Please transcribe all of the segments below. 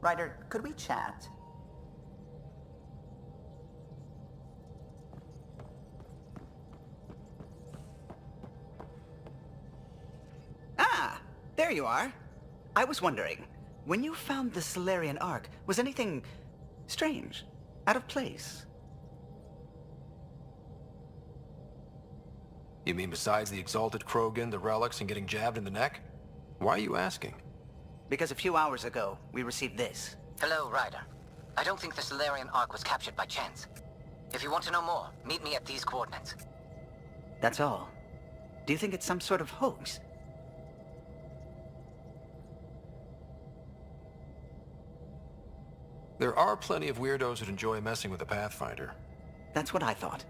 Ryder, could we chat? Ah, there you are. I was wondering, when you found the Salarian Ark, was anything strange, out of place? You mean besides the exalted Krogan, the relics, and getting jabbed in the neck? Why are you asking? Because a few hours ago, we received this. Hello, Ryder. I don't think the Salarian Ark was captured by chance. If you want to know more, meet me at these coordinates. That's all. Do you think it's some sort of hoax? There are plenty of weirdos that enjoy messing with the Pathfinder. That's what I thought.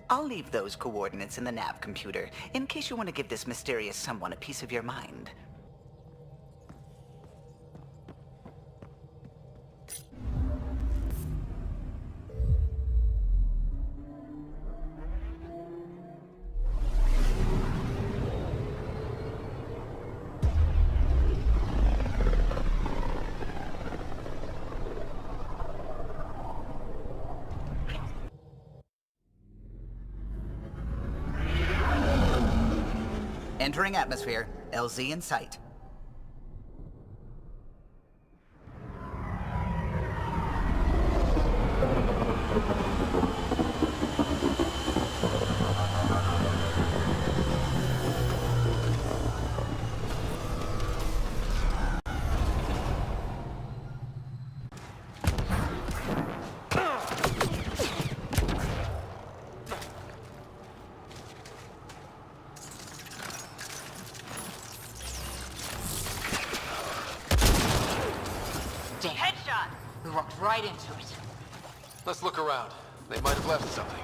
I'll leave those coordinates in the nav computer, in case you want to give this mysterious someone a piece of your mind. Entering atmosphere. LZ in sight. We walked right into it. Let's look around. They might have left something.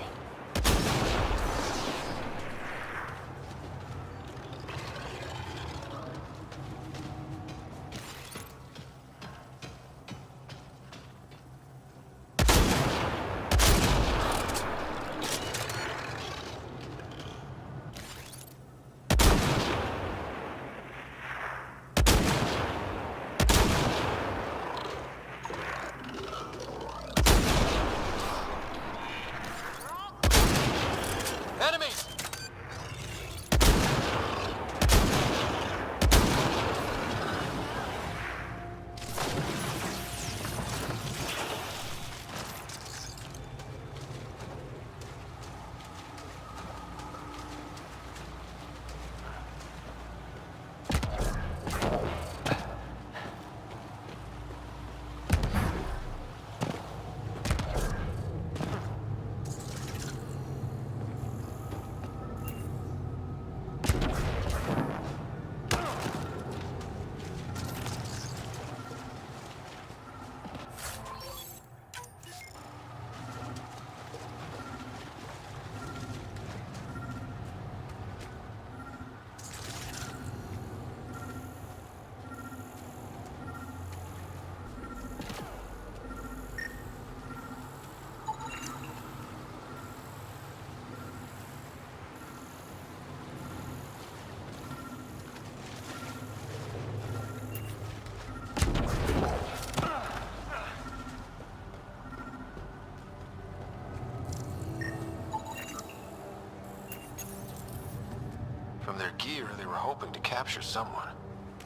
From their gear, they were hoping to capture someone.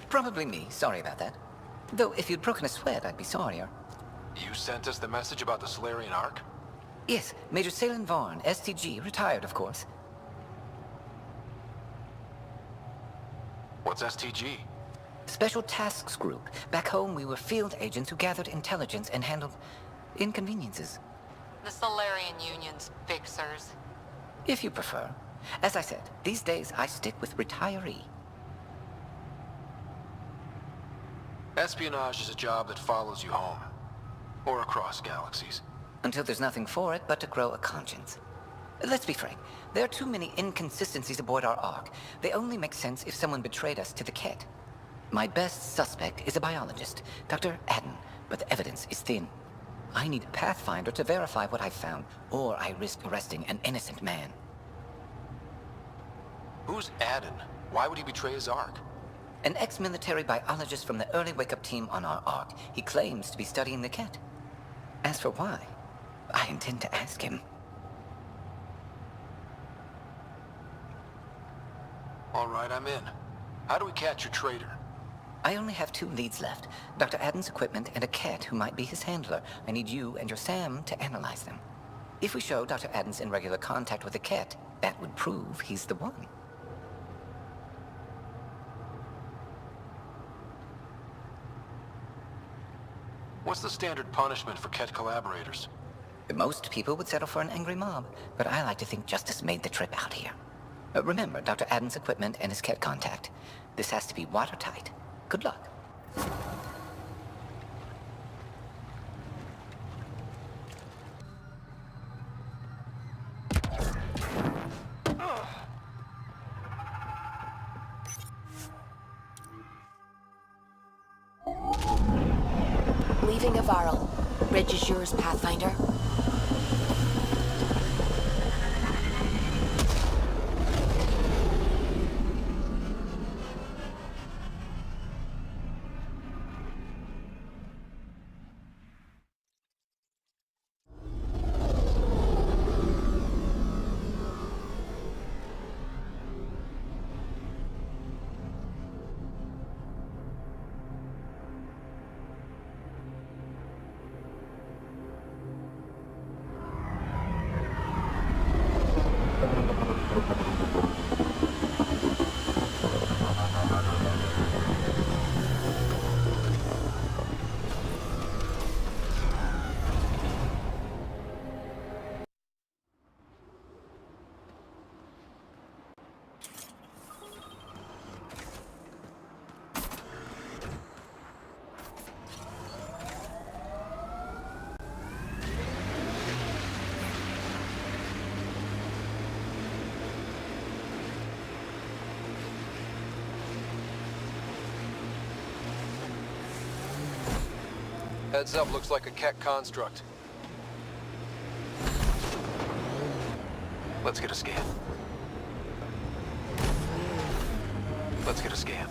Probably me. Sorry about that. Though, if you'd broken a sweat, I'd be sorrier. You sent us the message about the Salarian Ark? Yes, Major Salin Varn, STG, retired, of course. What's STG? Special Tasks Group. Back home, we were field agents who gathered intelligence and handled inconveniences. The Salarian Union's fixers. If you prefer. As I said, these days I stick with retiree. Espionage is a job that follows you home. Or across galaxies. Until there's nothing for it but to grow a conscience. Let's be frank, there are too many inconsistencies aboard our Ark. They only make sense if someone betrayed us to the Ket. My best suspect is a biologist, Dr. Adden, but the evidence is thin. I need a Pathfinder to verify what I've found, or I risk arresting an innocent man. Who's Adden? Why would he betray his Ark? An ex-military biologist from the early wake-up team on our Ark. He claims to be studying the cat. As for why, I intend to ask him. All right, I'm in. How do we catch your traitor? I only have 2 leads left. Dr. Adden's equipment and a cat who might be his handler. I need you and your Sam to analyze them. If we show Dr. Adden's in regular contact with the cat, that would prove he's the one. What's the standard punishment for Ket collaborators? Most people would settle for an angry mob, but I like to think justice made the trip out here. Remember Dr. Adden's equipment and his cat contact. This has to be watertight. Good luck. Leaving Avarl. Bridge is yours, Pathfinder. Heads up, looks like a Ket construct. Let's get a scan. Let's get a scan.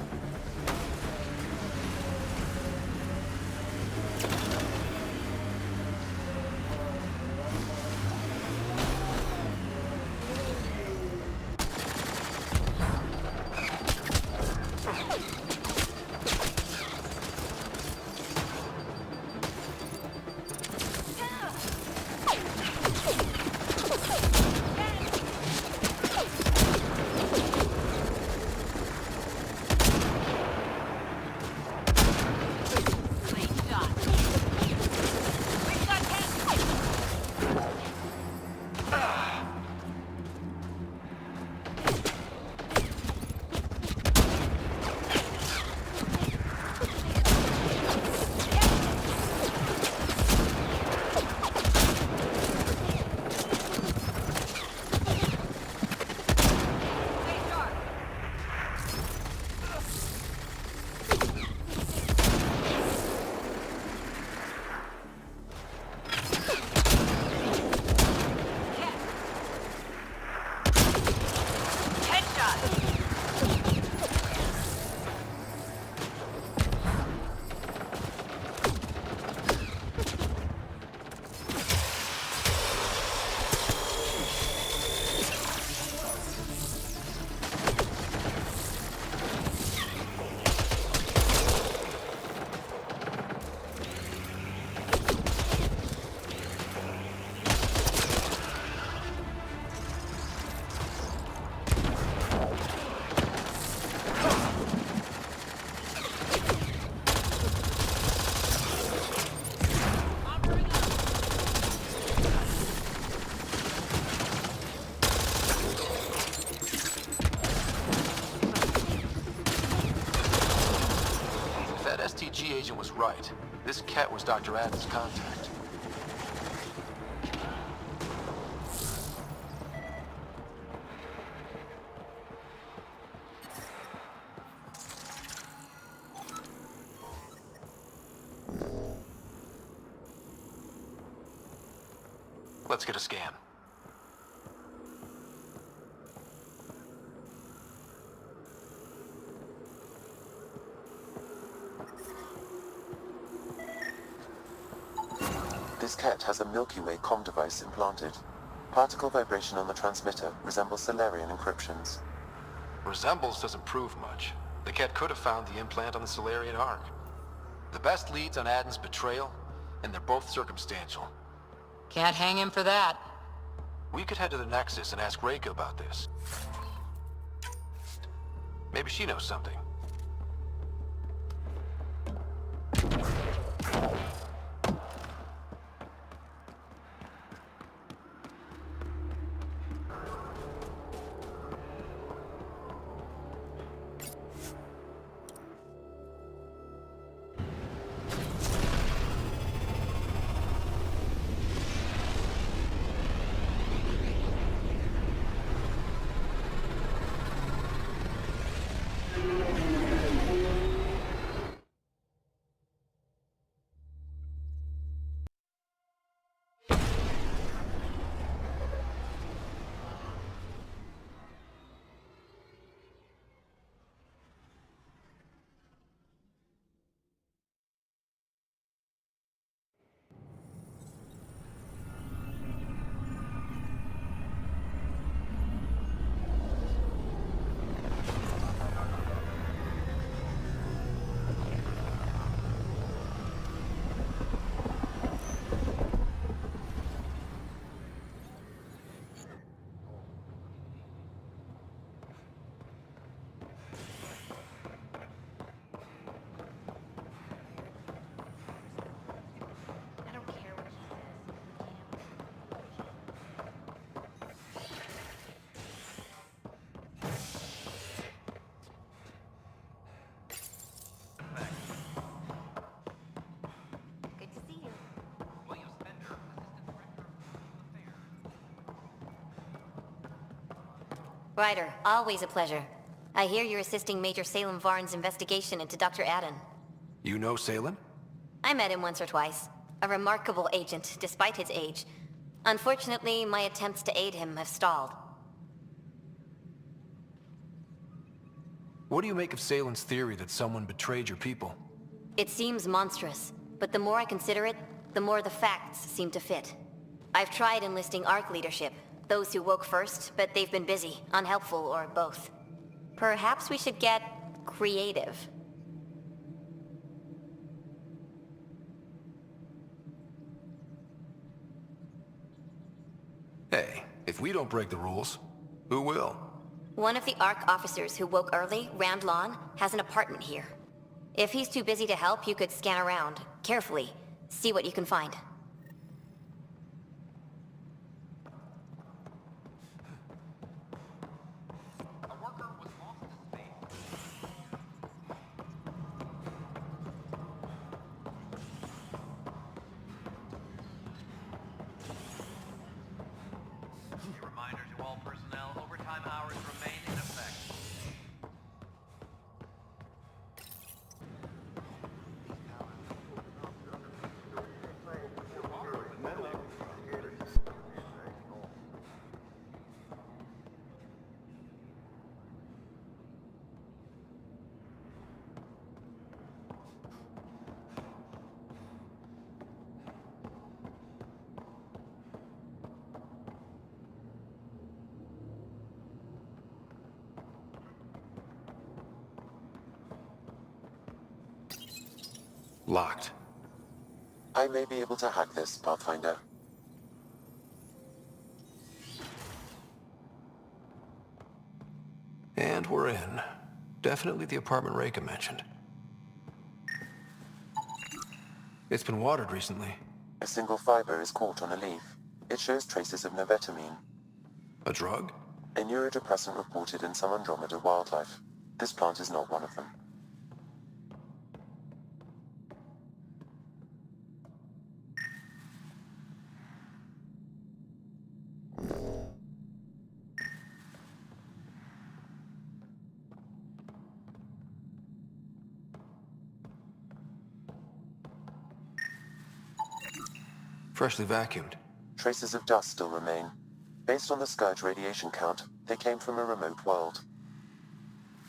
STG agent was right. This cat was Dr. Adams' contact. Let's get a scan. This cat has a Milky Way comm device implanted. Particle vibration on the transmitter resembles Salarian encryptions. Resembles doesn't prove much. The cat could have found the implant on the Salarian Ark. The best leads on Aden's betrayal, and they're both circumstantial. Can't hang him for that. We could head to the Nexus and ask Reika about this. Maybe she knows something. Ryder, always a pleasure. I hear you're assisting Major Salem Varn's investigation into Dr. Aden. You know Salem? I met him once or twice. A remarkable agent, despite his age. Unfortunately, my attempts to aid him have stalled. What do you make of Salem's theory that someone betrayed your people? It seems monstrous, but the more I consider it, the more the facts seem to fit. I've tried enlisting ARC leadership, those who woke first, but they've been busy, unhelpful, or both. Perhaps we should get creative. Hey, if we don't break the rules, who will? One of the ARC officers who woke early, Rand Lon, has an apartment here. If he's too busy to help, you could scan around, carefully, see what you can find. Locked. I may be able to hack this, Pathfinder. And we're in. Definitely the apartment Reika mentioned. It's been watered recently. A single fiber is caught on a leaf. It shows traces of novetamine, A drug? a neurodepressant reported in some Andromeda wildlife. This plant is not one of them. Freshly vacuumed. Traces of dust still remain. Based on the Scourge radiation count, they came from a remote world.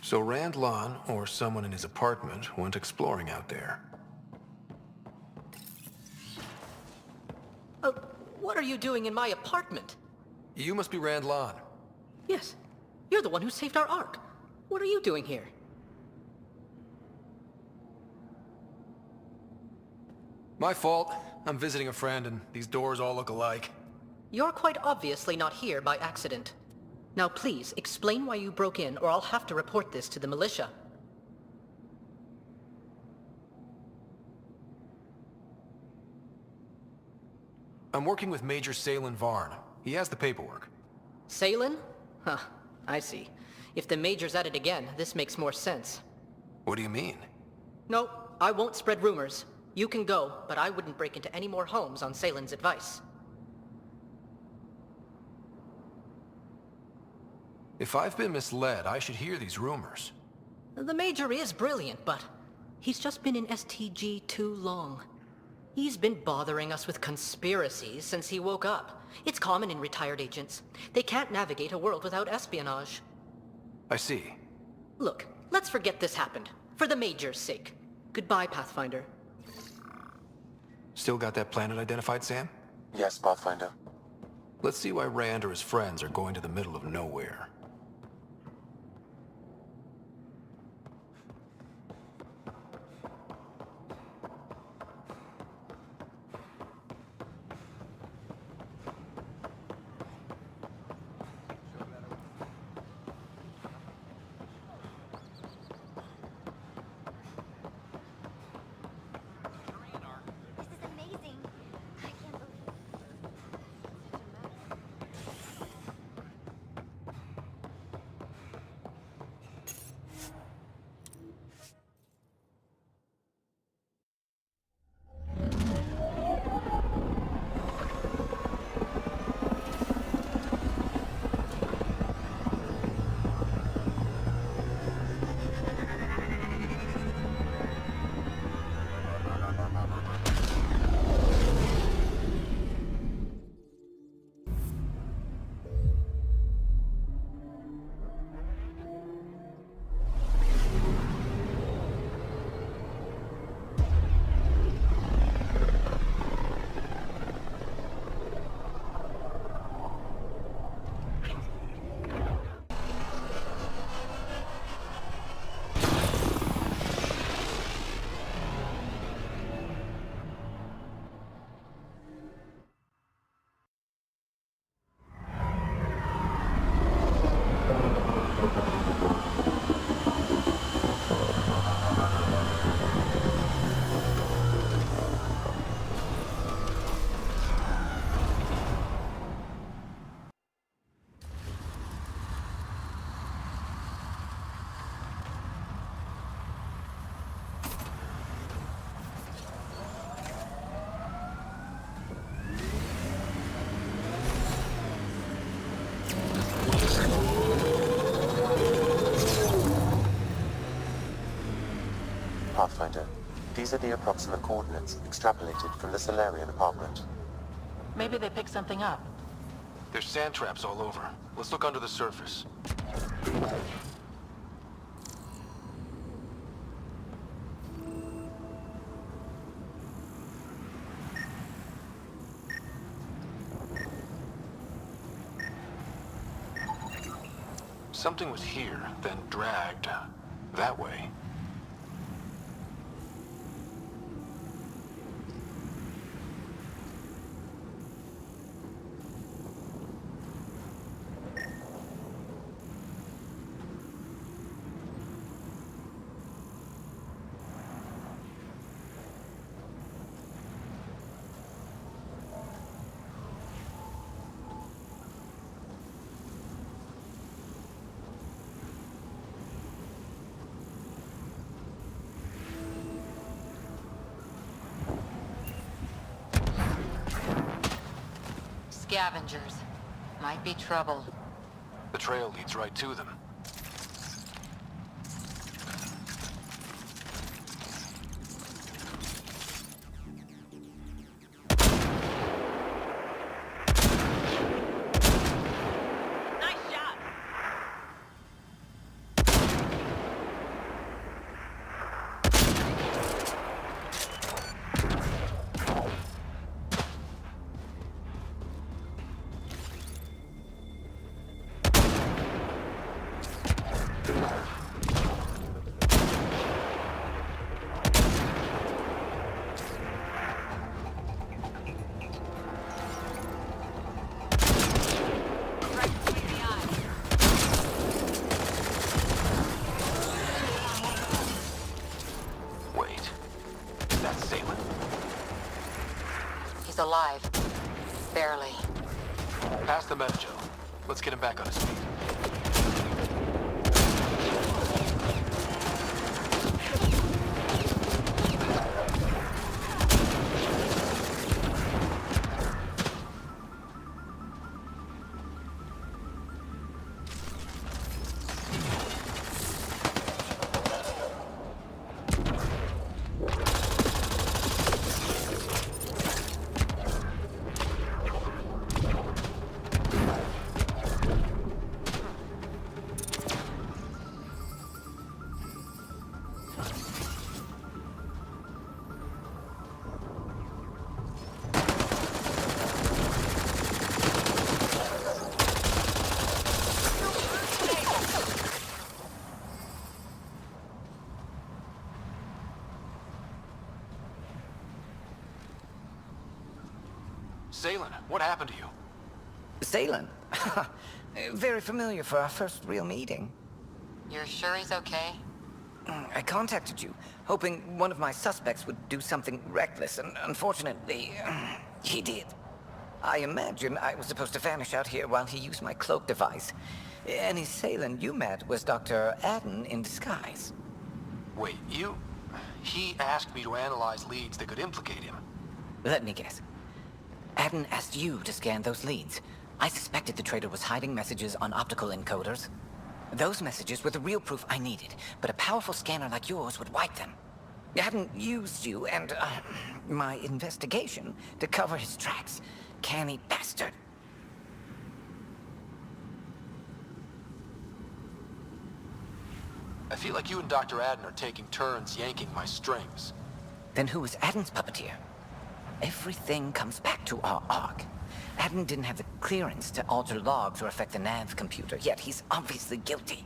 So Rand Lon, or someone in his apartment, went exploring out there. are you doing in my apartment? You must be Randlon. Yes, you're the one who saved our Ark. What are you doing here? My fault. I'm visiting a friend and these doors all look alike. You're quite obviously not here by accident. Now please, explain why you broke in or I'll have to report this to the militia. I'm working with Major Salen Varn. He has the paperwork. Salen? Huh, I see. If the Major's at it again, this makes more sense. What do you mean? No, I won't spread rumors. You can go, but I wouldn't break into any more homes on Salen's advice. If I've been misled, I should hear these rumors. The Major is brilliant, but he's just been in STG too long. He's been bothering us with conspiracies since he woke up. It's common in retired agents. They can't navigate a world without espionage. I see. Look, let's forget this happened. For the Major's sake. Goodbye, Pathfinder. Still got that planet identified, Sam? Yes, Pathfinder. Let's see why Rand or his friends are going to the middle of nowhere. Pathfinder, these are the approximate coordinates extrapolated from the Salarian apartment. Maybe they picked something up. There's sand traps all over. Let's look under the surface. Something was here, then dragged that way. Scavengers. Might be trouble. The trail leads right to them. alive. Barely. Pass the med gel. Let's get him back on his feet. Salen, what happened to you? Salen? Very familiar for our first real meeting. You're sure he's okay? I contacted you, hoping one of my suspects would do something reckless, and unfortunately, he did. I imagine I was supposed to vanish out here while he used my cloak device. Any Salen you met was Dr. Adden in disguise. Wait, you... He asked me to analyze leads that could implicate him. Let me guess. Adden asked you to scan those leads. I suspected the traitor was hiding messages on optical encoders. Those messages were the real proof I needed, but a powerful scanner like yours would wipe them. Adden used you and, my investigation to cover his tracks. Canny bastard. I feel like you and Dr. Adden are taking turns yanking my strings. Then who was Adden's puppeteer? Everything comes back to our Ark. Adden didn't have the clearance to alter logs or affect the nav computer, yet he's obviously guilty.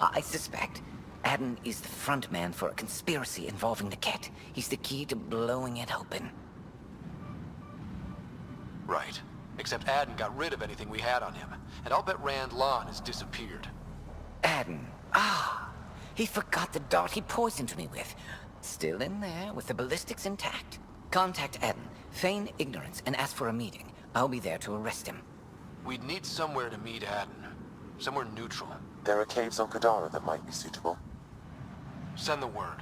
I suspect Adden is the front man for a conspiracy involving the Ket. He's the key to blowing it open. Right. Except Adden got rid of anything we had on him, and I'll bet Rand Lon has disappeared. Adden. He forgot the dart he poisoned me with. Still in there, with the ballistics intact. Contact Adden, feign ignorance, and ask for a meeting. I'll be there to arrest him. We'd need somewhere to meet Adden. Somewhere neutral. There are caves on Kadara that might be suitable. Send the word.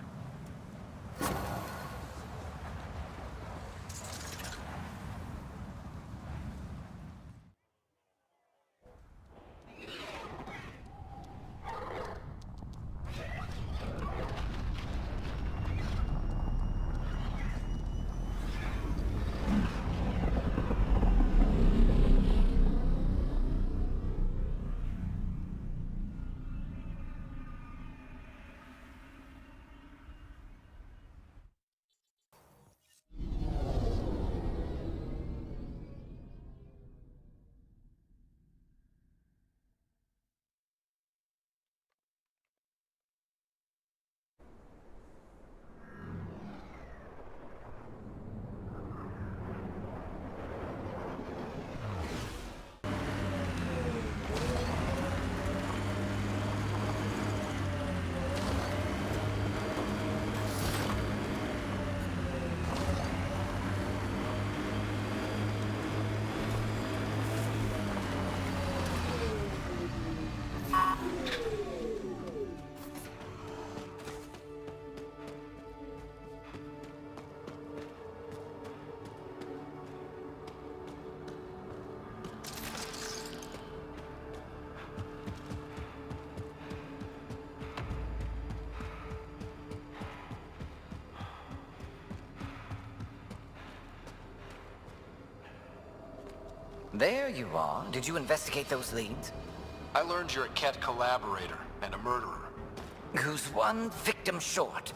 There you are. Did you investigate those leads? I learned you're a Ket collaborator and a murderer. Who's one victim short?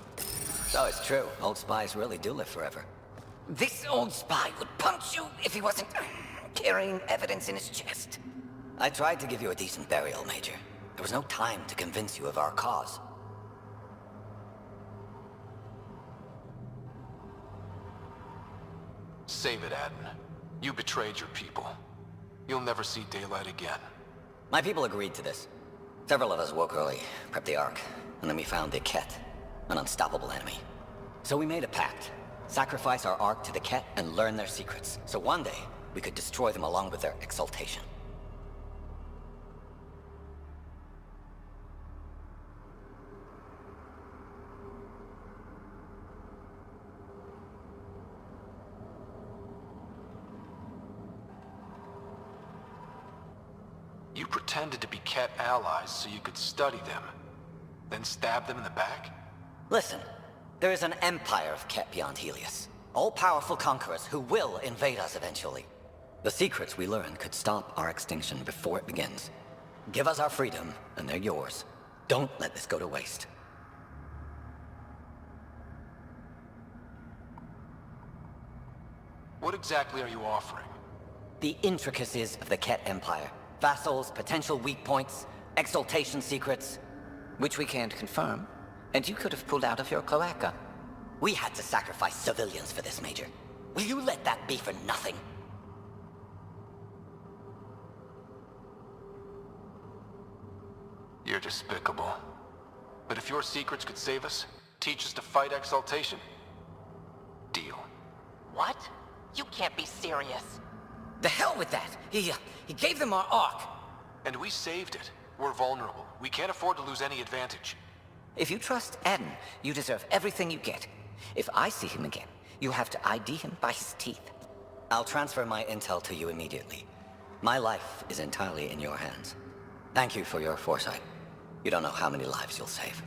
So it's true. Old spies really do live forever. This old spy would punch you if he wasn't carrying evidence in his chest. I tried to give you a decent burial, Major. There was no time to convince you of our cause. Save it, Adden. You betrayed your people. You'll never see daylight again. My people agreed to this. Several of us woke early, prepped the Ark, and then we found the Ket, an unstoppable enemy. So we made a pact. sacrifice our Ark to the Ket and learn their secrets, so one day we could destroy them along with their exaltation. You pretended to be Ket allies so you could study them, then stab them in the back? Listen, there is an empire of Ket beyond Helios. All-powerful conquerors who will invade us eventually. The secrets we learn could stop our extinction before it begins. Give us our freedom, and they're yours. Don't let this go to waste. What exactly are you offering? The intricacies of the Ket Empire. Vassals, potential weak points, exaltation secrets. Which we can't confirm, and you could have pulled out of your cloaca. We had to sacrifice civilians for this, Major. Will you let that be for nothing? You're despicable. But if your secrets could save us, teach us to fight exaltation, deal. What? You can't be serious. The hell with that! He gave them our Ark! And we saved it. We're vulnerable. We can't afford to lose any advantage. If you trust Adam, you deserve everything you get. If I see him again, you'll have to ID him by his teeth. I'll transfer my intel to you immediately. My life is entirely in your hands. Thank you for your foresight. You don't know how many lives you'll save.